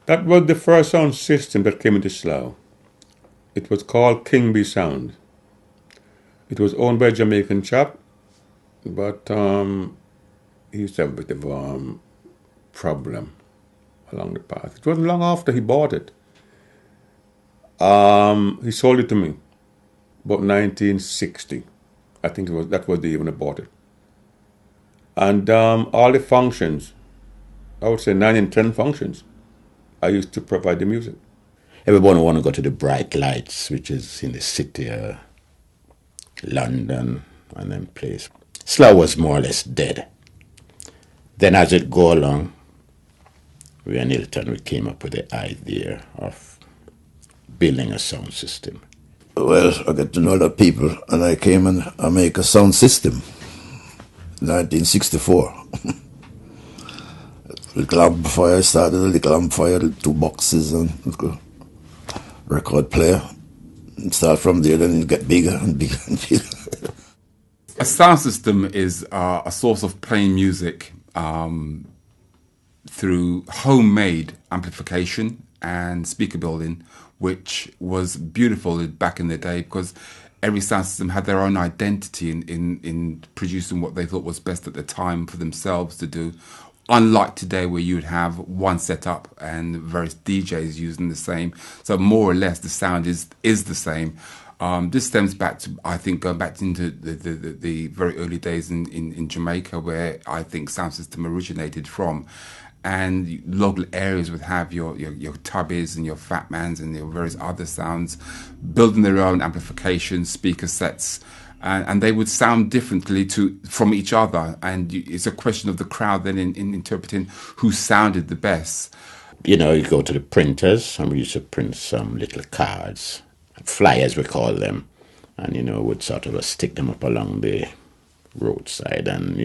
That was the first sound system that came into Slough. It was called King Bee Sound. It was owned by a Jamaican chap, but he used to have a bit of problem along the path. It wasn't long after he bought it. He sold it to me about 1960. I think that was the year when I bought it. And all the functions, I would say 9 in 10 functions, I used to provide the music. Everyone want to go to the Bright Lights, which is in the city, London, and then place. Slough was more or less dead. Then as it go along, we and Hilton, we came up with the idea of building a sound system. Well, I got to know the people, and I came and I make a sound system, 1964. Little amplifier, I started a little amplifier, 2 boxes and record player. And start from there, then it get bigger and bigger and bigger. A sound system is a source of playing music through homemade amplification and speaker building, which was beautiful back in the day because every sound system had their own identity in producing what they thought was best at the time for themselves to do. Unlike today where you would have one setup and various DJs using the same. So more or less the sound is the same. This stems back to, I think, going back into the very early days in Jamaica where I think sound system originated from. And local areas would have your tubbies and your fat mans and your various other sounds building their own amplification speaker sets, and they would sound differently from each other. And it's a question of the crowd then in interpreting who sounded the best. You know, you go to the printers, and we used to print some little cards, flyers we call them, and would sort of stick them up along the roadside, and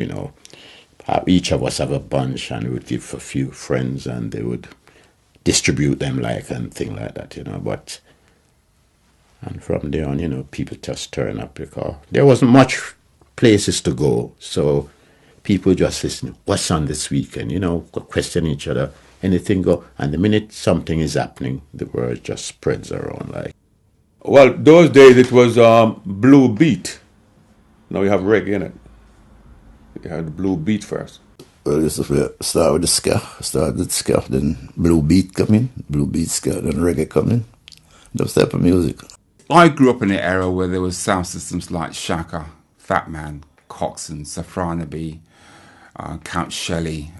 each of us have a bunch, and we would give a few friends, and they would distribute them and things like that, And from there on, people just turn up because there wasn't much places to go, so people just listen. What's on this weekend? Question each other. Anything go, and the minute something is happening, the word just spreads around Well, those days it was blue beat. Now you have reggae in it. You had the blue beat first. Well, used to start with the ska, then blue beat come in, blue beat ska, then reggae come in. Those type of music. I grew up in an era where there was sound systems like Shaka, Fat Man, Coxsone, Safranaby, Count Shelley,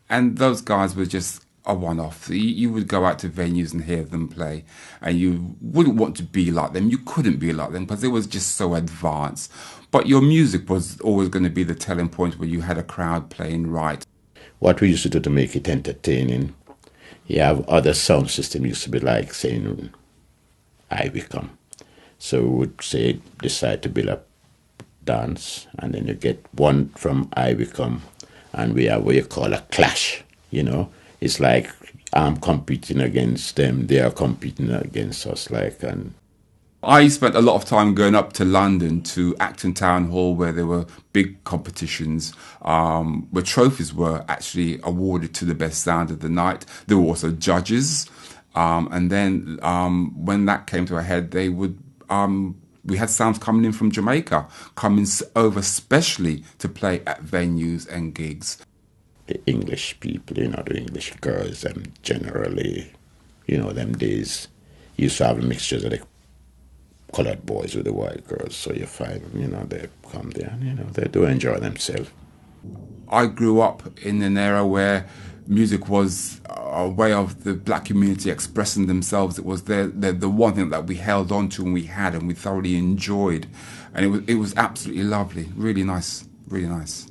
and those guys were just a one-off. You would go out to venues and hear them play, and you wouldn't want to be like them. You couldn't be like them because it was just so advanced. But your music was always going to be the telling point where you had a crowd playing right. What we used to do to make it entertaining, you have other sound system used to be like saying Ivicom. So we would decide to build a dance, and then you get one from Ivicom, and we have what you call a clash, It's like I'm competing against them, they are competing against us, and I spent a lot of time going up to London to Acton Town Hall where there were big competitions where trophies were actually awarded to the best sound of the night. There were also judges. And then when that came to a head, they would we had sounds coming in from Jamaica, coming over specially to play at venues and gigs. The English people, the English girls, them generally, them days used to have mixtures of the colored boys with the white girls, so you find them, they come there and, they do enjoy themselves. I grew up in an era where music was a way of the black community expressing themselves. It was the one thing that we held on to and we had and we thoroughly enjoyed, and it was absolutely lovely, really nice, really nice.